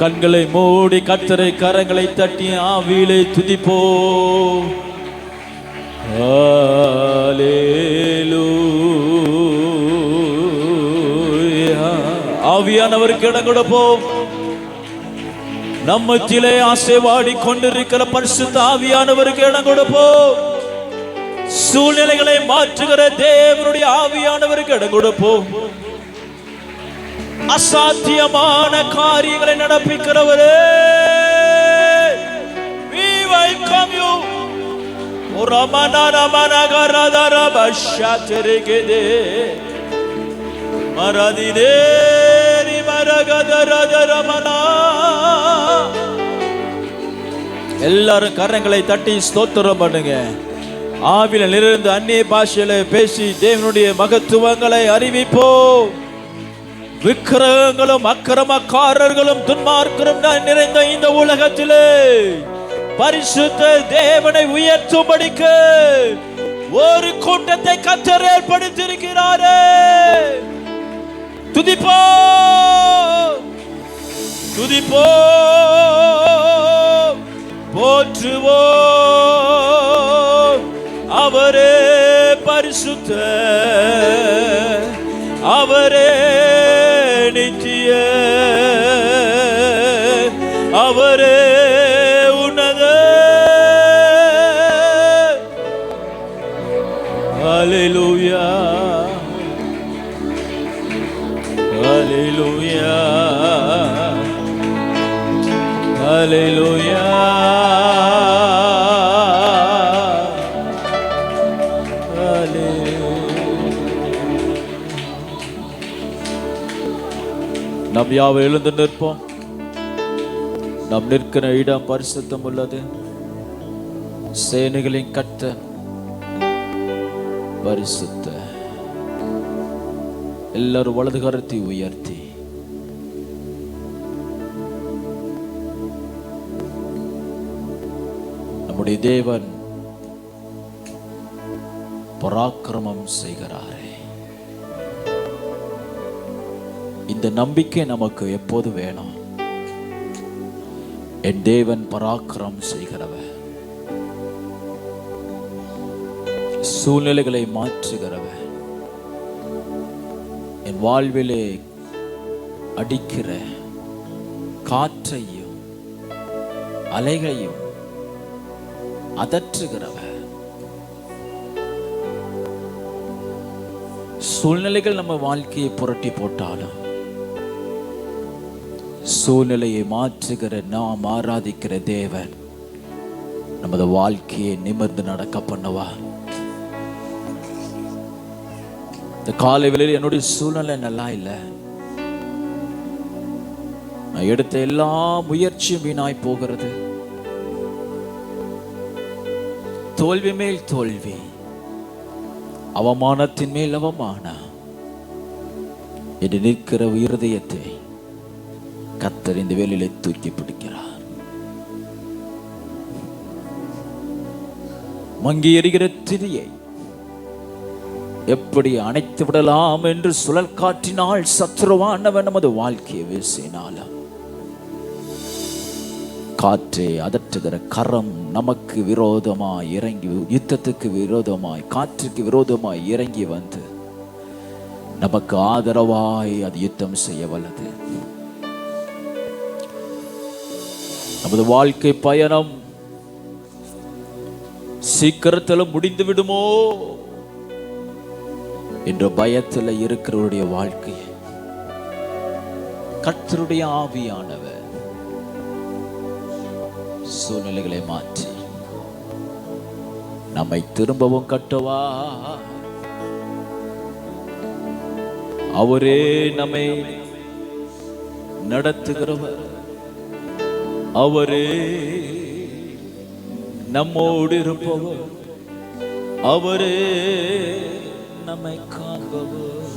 கண்களை மூடி கர்த்தரை கரங்களை தட்டி ஆவியிலே துதிப்போம். அல்லேலூயா. ஆவியானவருக்கு இடம் கொடுப்போம். நம்மத்திலே ஆசைவாடி கொண்டிருக்கிற பரிசுத்த ஆவியானவருக்கு இடம் கொடுப்போம். சூழ்நிலைகளை மாற்றுகிற தேவனுடைய ஆவியானவருக்கு இடம் கொடுப்போம். அசாத்தியமான காரியங்களை நடப்பிக்கிறவரே, we welcome you. ஓரமனா ரமனகரதர பஷாதரிகதே மரதிதே ரிமரகதரதரமனா. எல்லாரும் கரங்களை தட்டி ஸ்தோத்திரம் பண்ணுங்க. ஆவில நிறைந்து அந்நிய பாஷையில பேசி தேவனுடைய மகத்துவங்களை அறிவிப்போம். விக்கிரகங்களும் அக்கிரமக்காரர்களும் துன்மார்க்கரும் நிறைந்த இந்த உலகத்திலே பரிசுத்த தேவனை உயர்த்தும்படிக்கு ஒரு கூட்டத்தை கர்த்தர் ஏற்படுத்தியிருக்கிறாரே. துதிப்போம், துதிப்போம், போற்றுவோம். அவரே பரிசுத்த, அவரே நித்திய, அவரே உன்னத. ஹல்லேலூயா, ஹல்லேலூயா, ஹல்லேலூயா. நாம் யாவை எழுந்து நிற்போம். நாம் நிற்கிற இடம் பரிசுத்தம் உள்ளது. சேனைகளின் கர்த்தர் பரிசுத்த. எல்லாரும் வலது கரத்தை உயர்த்தி நம்முடைய தேவன் பராக்கிரமம் செய்கிறாரே. இந்த நம்பிக்கை நமக்கு எப்போது வேணும். என் தேவன் பராக்கிரமம் செய்கிறவர், சூழ்நிலைகளை மாற்றுகிறவர், என் வாழ்விலே அடிக்கிற காற்றையும் அலைகளையும் அதற்றுகிறவர். சூழ்நிலைகள் நம்ம வாழ்க்கையை புரட்டி போட்டாலும் சூழ்நிலையை மாற்றுகிற நாம் ஆராதிக்கிற தேவன் நமது வாழ்க்கையை நிமிர்ந்து நடக்க பண்ணுவார். இந்த காலை வேளையில் என்னுடைய சூழ்நிலை நல்லா இல்லை, நான் எடுத்த எல்லா முயற்சியும் வீணாய் போகிறது, தோல்வி மேல் தோல்வி, அவமானத்தின் மேல் அவமானம் என்று நிற்கிற இருதயத்தை கர்த்தர் இந்த வேளையிலே தூக்கி பிடிக்கிறார். மங்கி எரிகிற திரியை எப்படி அணைத்து விடலாம் என்று சுழல் காற்றினால் சத்ருவானவன் நமது வாழ்க்கையை வீசினாலும் காற்றை அதற்றுகிற கரம் நமக்கு விரோதமாய் இறங்கி, யுத்தத்துக்கு விரோதமாய், காற்றுக்கு விரோதமாய் இறங்கி வந்து நமக்கு ஆதரவாய் அது யுத்தம் செய்ய வல்லது. நமது வாழ்க்கை பயணம் சீக்கிரத்தில் முடிந்து விடுமோ என்ற பயத்தில் இருக்கிறவருடைய வாழ்க்கையை கர்த்தருடைய ஆவியானவர் சூழ்நிலைகளை மாற்றி நம்மை திரும்பவும் கட்டுவா. அவரே நம்மை நடத்துகிறவர், அவரே நம்மோடு இருப்பவர், அவரே நம்மை காப்பவர்,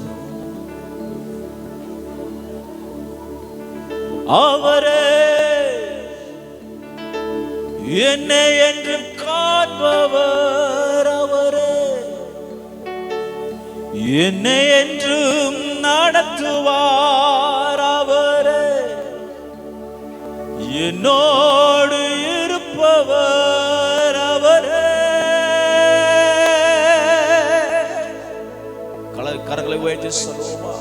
அவரே என்னை என்று காண்பவர், அவரே என்னை என்றும் நடத்துவார், அவரே என்னோடு இருப்பவர் அவரே. கரங்களை உயர்த்தி சொல்லுமா,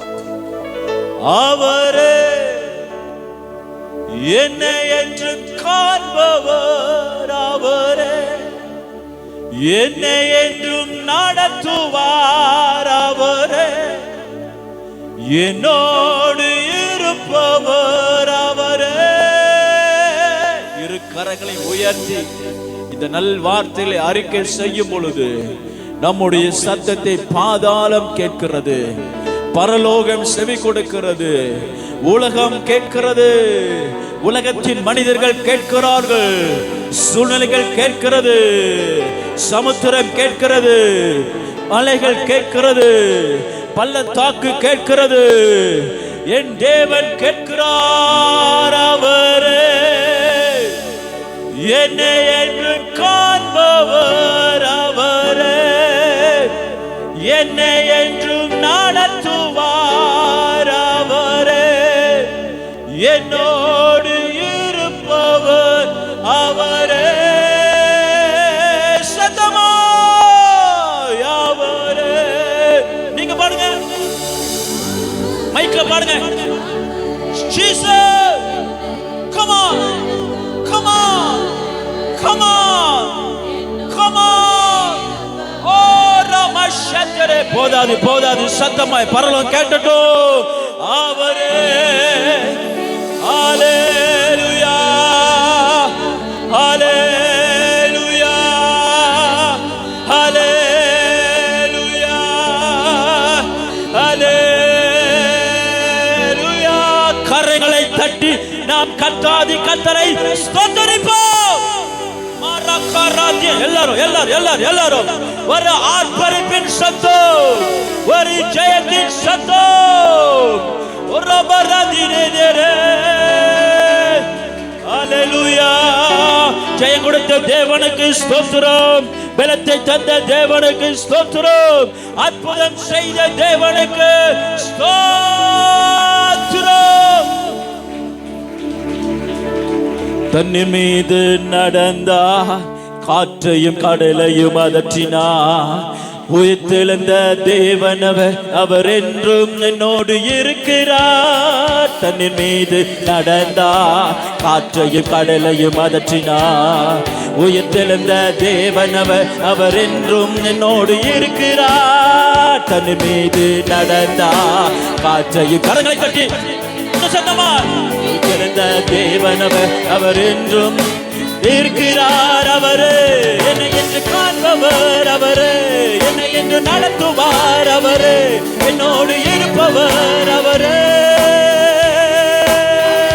அவரே என்னை என்று காண்பவர் அவரே, என்னை என்றும் நடத்துவார் அவரே, என்னோடு இருப்பவர் அவரே. இரு கரங்களை உயர்த்தி இந்த நல் வார்த்தைகளை அறிக்கை செய்யும் பொழுது நம்முடைய சத்தத்தை பாதாளம் கேட்கிறது, பரலோகம் செவி கொடுக்கிறது, உலகம் கேட்கிறது, உலகத்தின் மனிதர்கள் கேட்கிறார்கள், சூழ்நிலைகள் கேட்கிறது, சமுத்திரம் கேட்கிறது, மலைகள் கேட்கிறது, பள்ளத்தாக்கு கேட்கிறது. என் தேவன் கேட்கிறார் அவரே, என்னை என்று காண்பவர் அவரே, என்னை என்றும் நடத்துவார் அவரே, என்னோடு இருப்பவர் அவரே. சத்தமாய் அவரே. நீங்க பாடுங்க, மைக்ல பாடுங்க. Jesus, come on, come on, come on, come on. Oh ramashtere, போதாது போதாது, சத்தமாய் பரலோகம் கேட்டட்டும். அவரே, ஹalleluya, ஹalleluya, ஹalleluya, ஹalleluya. கரங்களை தட்டி நாம் கர்த்தாதி கர்த்தரை ஸ்தோத்திரிப்போம். எல்லாரும் எல்லாரும் எல்லாரும் எல்லாரும் ஒரு ஆர்ப்பரிப்பின் சத்தம், ஒரு ஜெயத்தின் சத்தம், ஒரு பரதிரே. ஹalleluya. ஜெயம் கொடுத்த தேவனுக்கு ஸ்தோத்திரம், பலத்தை தந்த தேவனுக்கு ஸ்தோத்திரம், அற்புதம் செய்த தேவனுக்கு ஸ்தோத்திரம். தண்ணீர் மீது நடந்தா, காற்றையும் கடலையும் அதற்றினா, உயிர்த்தெழுந்த தேவனவர் அவர் என்றும் என்னோடு இருக்கிறார். தண்ணீர் மீது நடந்தா, காற்றையும் கடலையும் அதற்றினா, உயிர்த்தெழுந்த தேவனவர் அவர் என்றும் என்னோடு இருக்கிறார். தண்ணீர் மீது நடந்தா, காற்றையும் கரங்களை கட்டி உயிர்த்தெழுந்த தேவனவர் அவர் என்றும் இருக்கிறார். அவரே என்னை என்று காண்பவர் அவரே, என்னை என்று நடத்துவார் அவரே, என்னோடு இருப்பவர் அவரே.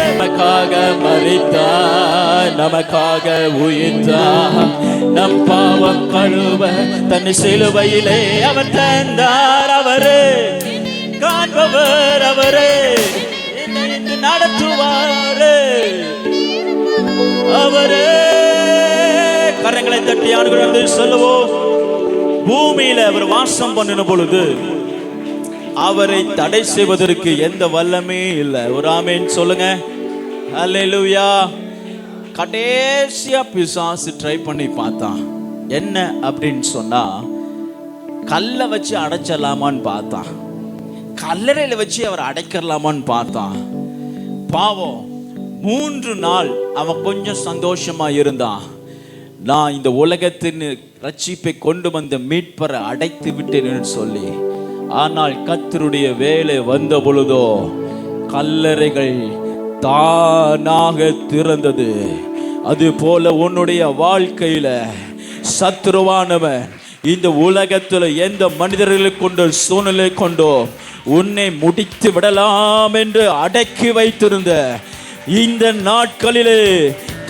நமக்காக மரித்தார், நமக்காக உயிர்த்தார், நம் பாவம் கழுவ தன் சிலுவையிலே அவர் தந்தார். அவரே காண்பவர் அவரே, என்னை என்று நடத்துவாரே அவரே. கரங்களை தட்டி ஆண்டுகளை சொல்லுவோம். பூமியில அவர் வாசம் பண்ணின பொழுது அவரை தடை செய்வதற்கு எந்த வல்லமே இல்லை. ஒரு ஆமென் சொல்லுங்க. ஹல்லேலூயா. கடைசியா பிசாசு ட்ரை பண்ணி பார்த்தான். என்ன அப்படின்னு சொன்னா, கல்லை வச்சு அடைச்சிடலாமான்னு பார்த்தான், கல்லறையில வச்சு அவர் அடைக்கலாமான்னு பார்த்தான். பாவம் 3 நாள் அவன் கொஞ்சம் சந்தோஷமா இருந்தான். நான் இந்த உலகத்தின் ரட்சிப்பை கொண்டு வந்த மீட்பரை அடைத்து விட்டேன் சொல்லி. ஆனால் கர்த்தருடைய வேலை வந்த பொழுதோ கல்லறைகள் தானாக திறந்தது. அது போல உன்னுடைய வாழ்க்கையில சத்துருவானவன் இந்த உலகத்துல எந்த மனிதர்களை கொண்டோ சூழ்நிலை கொண்டோ உன்னை முடித்து விடலாம் என்று அடக்கி வைத்திருந்த இந்த நாட்களிலே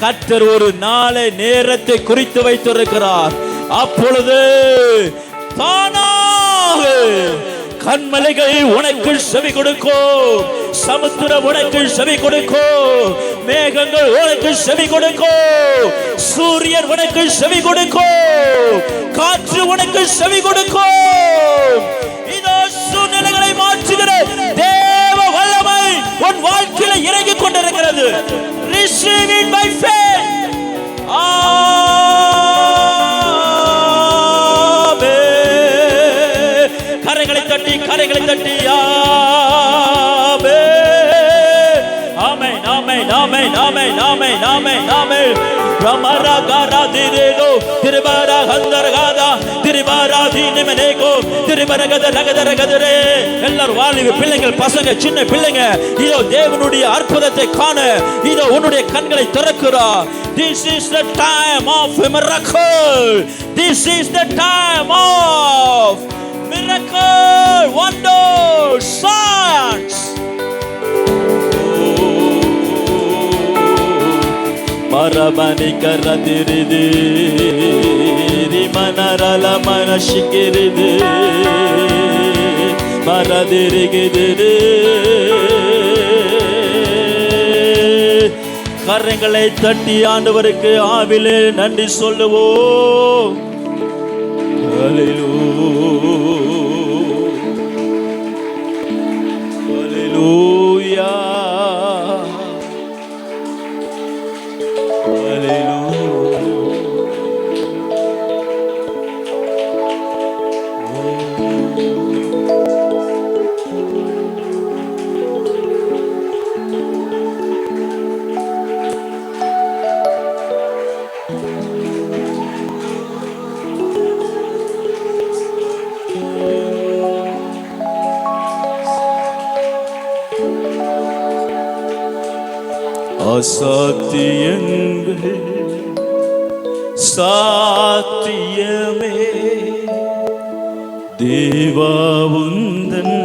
கர்த்தர் ஒரு நாளை நேரத்தை குறித்து வைத்திருக்கிறார். அப்பொழுது தானாக கண்மலைகள் உனக்கு செவி கொடுக்கும், சமுத்திரம் உனக்கு செவி கொடுக்கும், மேகங்கள் உனக்கு செவி கொடுக்கும், சூரியன் உனக்கு செவி கொடுக்கும், காற்று உனக்கு செவி கொடுக்கும். இதோ சூழ்நிலைகளை மாற்றுகிற தேவ வல்லமை உன் வாழ்க்கையில் இறங்கிக் கொண்டிருக்கிறது. receive it by faith. ஆமென். கரங்களை தட்டி ஆமென் ஆமென் ஆமென் ஆமென் ஆமென் ஆமென் ஆமென். ரமரா காரா திரேலோ திருபாரா ஹந்தரகாதா திருபாரா தீனமனேகோ திருபரகத ரகதரகதரே. எல்லாரும் வாலிப பிள்ளைகள், பசங்க, சின்ன பிள்ளைங்க, இதோ தேவனுடைய அற்புதத்தை காண இதோ உன்னுடைய கண்களை திறக்குறா. This is the time of miracle. This is the time of miracle, wonders, signs. Marabani karadiridi rimanarala manashikiridi maradirigidi. கரங்களை தட்டி ஆண்டவருக்கு ஆவிலே நன்றி சொல்லுவோம். ஹல்லேலூயா. அசாத்தியங்கள் சாத்தியமே தேவா உந்தன்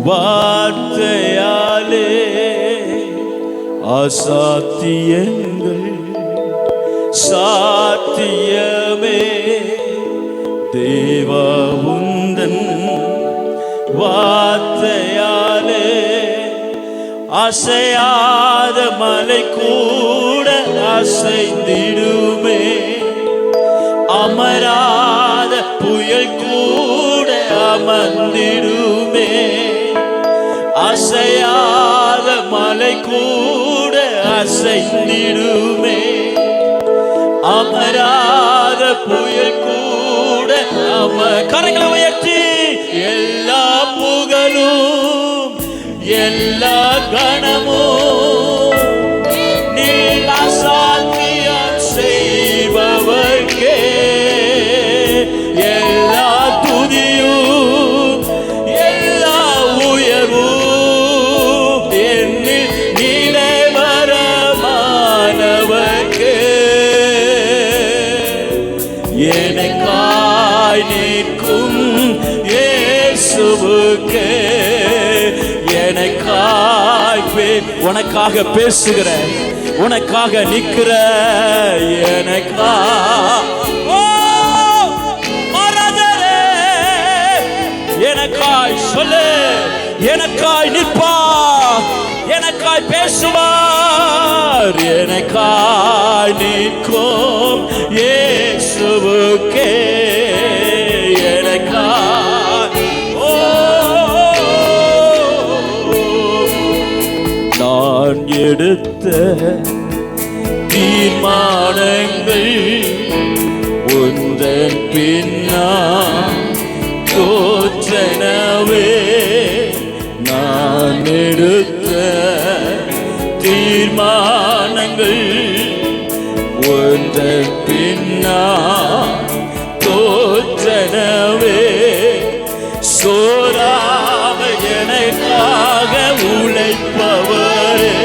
வார்த்தையாலே. அசாத்தியங்கள் சாத்தியமே தேவா உந்தன் வார்த்தையாலே. அசையாத மலை கூட அசைந்திடுமே, அமராத புயல் கூட அமர்ந்திடுமே. அசையாத மலை கூட அசைந்திடுமே, அமராத புயல் கூட கரங்களை உயர்த்தி எல்லா புகழும் எல்லா கணமும் நீர் அசாத்தியம் செய்பவர்க்கே. எல்லா துதியும் எல்லா உயர்வும் என்னில் நிலைவரமானவர்க்கே. எனக்காய் நிற்கும் இயேசுவுக்கே, உனக்காக பேசுகிற, உனக்காக நிற்கிற, எனக்காய் சொல்லு, எனக்காய் நிற்பா, எனக்காய் பேசுவார். எனக்காய் நிற்கும் இயேசுவுக்கே, எடுத்த தீர்மானங்கள் உந்தன் பின்னா தோற்றனவே. நான் எடுத்த தீர்மானங்கள் உந்தன் பின்னா தோற்றனவே. சோராம எனக்காக உழைப்பவரே,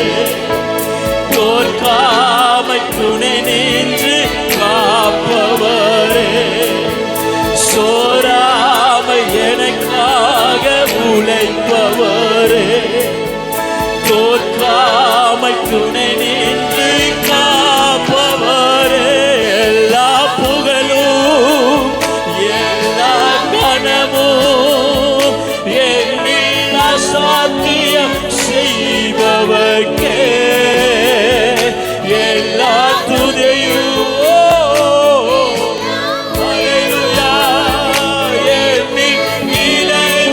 தோற்காமை துணை நின்று காப்பவரே. சோராமை எனக்காக உழைப்பவரே, தோற்காமை துணை நின்று காப்பவரே. எல்லா புகழும் எல்லா கணமும் என்னில் அசாத்தியம் செய்பவர்க்கே. எல்லா துதியும் என்னில் நிலைவரமானவர்க்கே.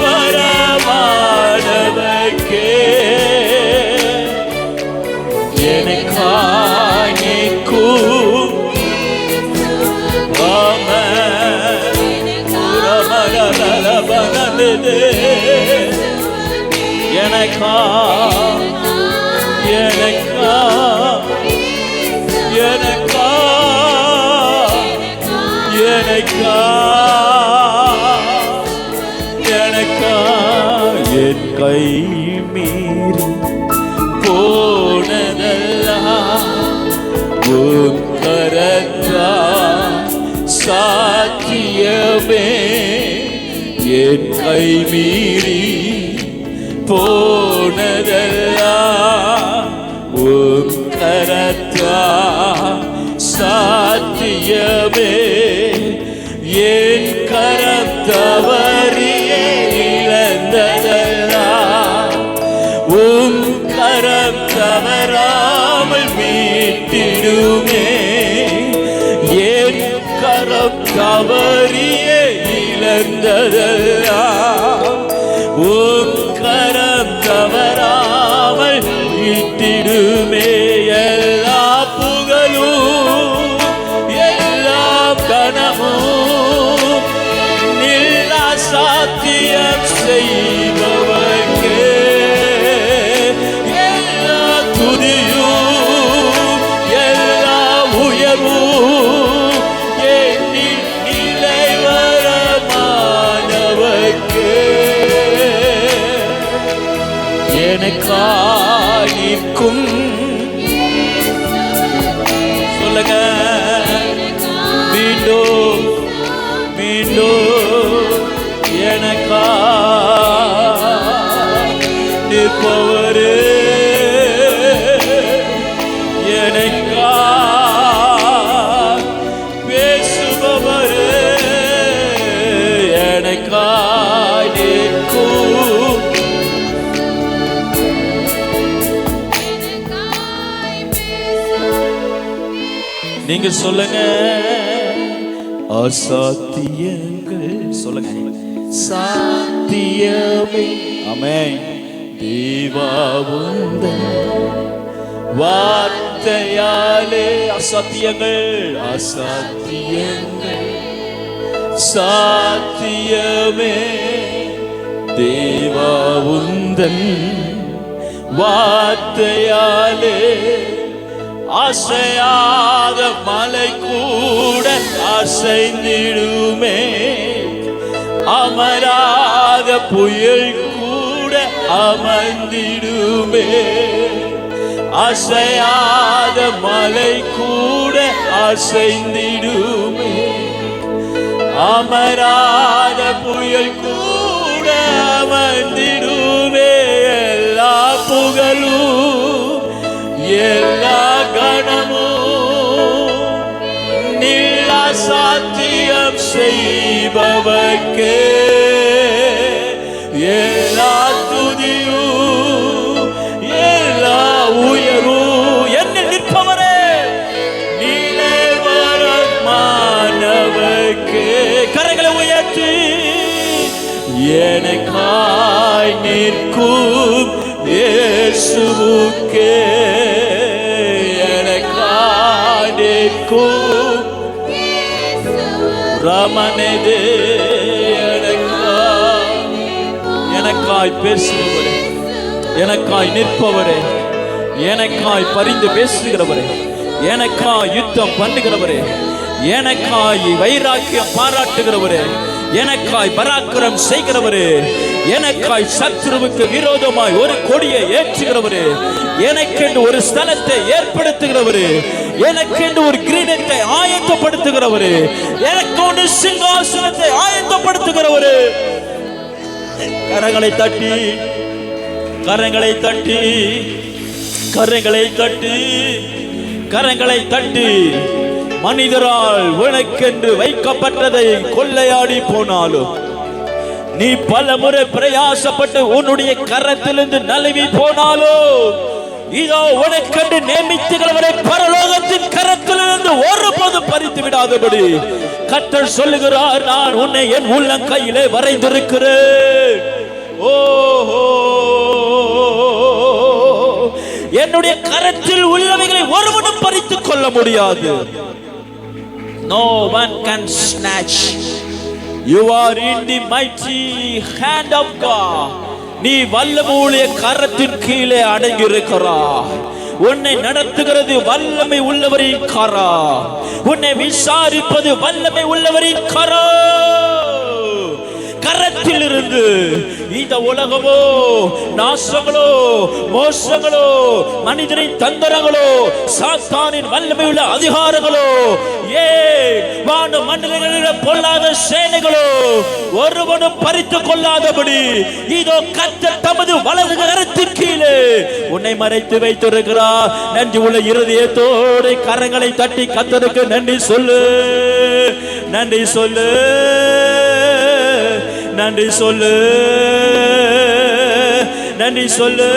எனக்கா எனக்கா எனக்கா எனக்கா எனக்கா என் கை மீறி போனதெல்லாம் உன் கரத்தா சாத்தியமே. என் கை மீறி போனதெல்லாம் உன் கரத்தா சாத்தியமே. என் கரம் தவறியே இழந்ததெல்லாம் உன் கரம் தவறாமல் மீட்டிடுமே. என் கரம் தவறியே இழந்ததெல்லாம் உன் கரம் தவறாமல் மீட்டிடுமே. எல்லா புகழும் எல்லா கனமும் நில்லா சாத்தியம் செய்பவர்க்கே. எல்லா துதியும் எல்லா உயர்வும் எண்ணில் நிலைவரமானவர்க்கே. எனக்காய் நிற்கும் சொல்லுங்க மீண்டும் மீண்டும் எனக்காய் நிற்பவரே. எனக்காய் பேசுபவரே. எனக்காய் நிற்கும் நீங்க சொல்லுங்க அசாத்தியங்கள் சொல்லுங்க சாத்தியமே. ஆமென். தேவாவுந்த வார்த்தையாலே அசாத்தியங்கள் அசாத்தியங்கள் சாத்தியமே. தேவாவுந்தன் வார்த்தையாலே அசையாத மலை கூட அசைந்திடுமே. அமராத புயல் கூட அமர்ந்திடுமே. அசையாத மலை கூட அசைந்திடுமே. அமராத புயல் கூட அமர்ந்திடுமே. எல்லா புகழும் எல்லா கணமும் நில்லா சாத்தியம் செய்பவர்க்கே. எல்லா துதியும் எல்லா உயரும் என்னில் நிற்பவரே நிலைவரமானவர்க்கே. கரங்களை உயர்த்தி எனக்காய் நிற்கும் இயேசுவுக்கே. எனக்காய் நிற்கும் ரமணதே. எனக்காய் பேசுபவரே. எனக்காய் நிற்பவரே. எனக்காய் பரிந்து பேசுகிறவரே. எனக்காய் யுத்தம் பண்ணுகிறவரே. எனக்காய் வைராக்கியம் பாராட்டுகிறவரே. எனக்காய் பராக்கிரம் செய்கிறவரே. எனக்காய் சத்ருவுக்கு விரோதமாய் ஒரு கொடியை ஏற்றுகிறவரே. எனக்கென்று ஒரு ஸ்தலத்தை ஏற்படுத்துகிறவரே. எனக்கென்று ஒரு கிரீடத்தை ஆயத்தப்படுத்துகிறவரே. எனக்கு ஒரு சிங்காசனத்தை ஆயத்தப்படுத்துகிறவரே. கரங்களை தட்டி கரங்களை தட்டி கரங்களை தட்டி கரங்களை தட்டி மனிதரால் உனக்கென்று வைக்கப்பட்டதை கொள்ளையாடி போனாலும் நீ பல முறை பிரயாசப்பட்டு உன்னுடைய கரத்திலிருந்து நழுவி போனாலும் இதோ உனக்கென்று நியமித்துகிறவரை பரலோகத்தின் கரத்திலிருந்து ஒருபோது பறித்து விடாதபடி கர்த்தர் சொல்லுகிறார். நான் உன்னை என் உள்ளங்கையிலே வரைந்திருக்கிறேன். ஓஹோ, என்னுடைய கரத்தில் உள்ளவைகளை ஒருவனும் பறித்துக் கொள்ள முடியாது. No one can snatch. You are in the mighty hand of God. நீ வல்லமையுள்ள கரத்தின் கீழே அடங்கி இருக்கிறாய். உன்னை நடத்துகிறது வல்லமை உள்ளவரின் கரம். உன்னை விசாரிப்பது வல்லமை உள்ளவரின் கரத்தில் இருந்து இந்த உலகமோ நாசங்களோ மோசங்களோ மனிதனின் தந்திரங்களோ சாத்தானின் வல்லமை உள்ள அதிகாரங்களோ வான மண்டலங்களில் பொல்லாத சேனைகளோ ஒருவனும் பறித்துக் கொள்ளாதபடி இதோ கர்த்தர் தமது வலது கரத்தின் கீழே உன்னை மறைத்து வைத்திருக்கிறார். நன்றி உள்ள இருதயத்தோடு கரங்களை தட்டி கர்த்தருக்கு நன்றி சொல்லு, நன்றி சொல்லு, நன்றி சொல்லு, நன்றி சொல்லு.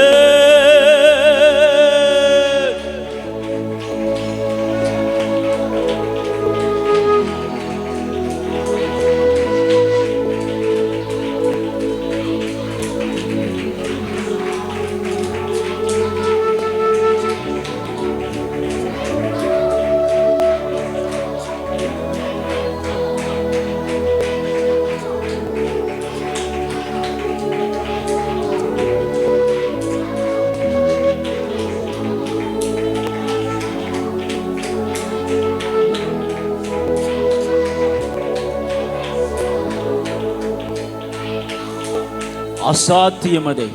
அசாத்தியமதை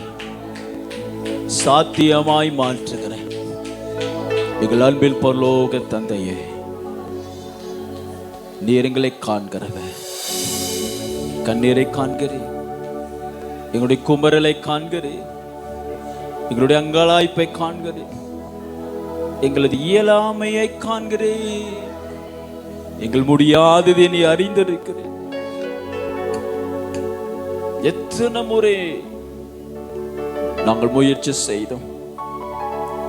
சாத்தியமாய் மாற்றுகிறேன். எங்கள் அன்பில் பரலோக தந்தையே, நீர் எங்களை காண்கிறவர். கண்ணீரை காண்கிறேன், எங்களுடைய குமரலை காண்கிறேன், எங்களுடைய அங்கலாய்ப்பை காண்கிறேன், எங்களது இயலாமையை காண்கிறேன். எங்கள் முடியாததை நீ அறிந்திருக்கிறேன். எத்தனை முறை நாங்கள் முயற்சி செய்தோம்,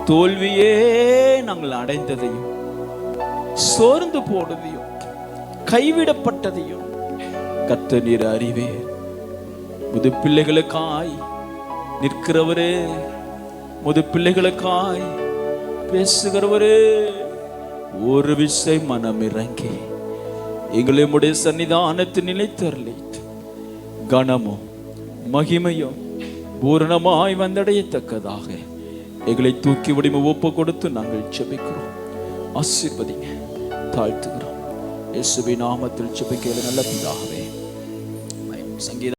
தோல்வியே நாங்கள் அடைந்ததையும் சோர்ந்து போனதையும் கைவிடப்பட்டதையும் கர்த்தர் நீர் அறிவே. முது பிள்ளைகளுக்காய் நிற்கிறவரே, முது பிள்ளைகளுக்காய் பேசுகிறவரே, ஒரு விசை மனம் இறங்கி எங்களை உம்முடைய சன்னிதானத்தில் நிலைத்தருளி கனமும் மகிமையும் பூரணமாய் வந்தடையத்தக்கதாக எங்களை தூக்கி வடிமை ஒப்பு கொடுத்து நாங்கள் ஜெபிக்கிறோம். ஆசீர்வதிங்க, தாழ்த்துகிறோம். இயேசுவின் நாமத்தில் ஜெபிக்கிற நல்ல பிதாவே. சங்கீத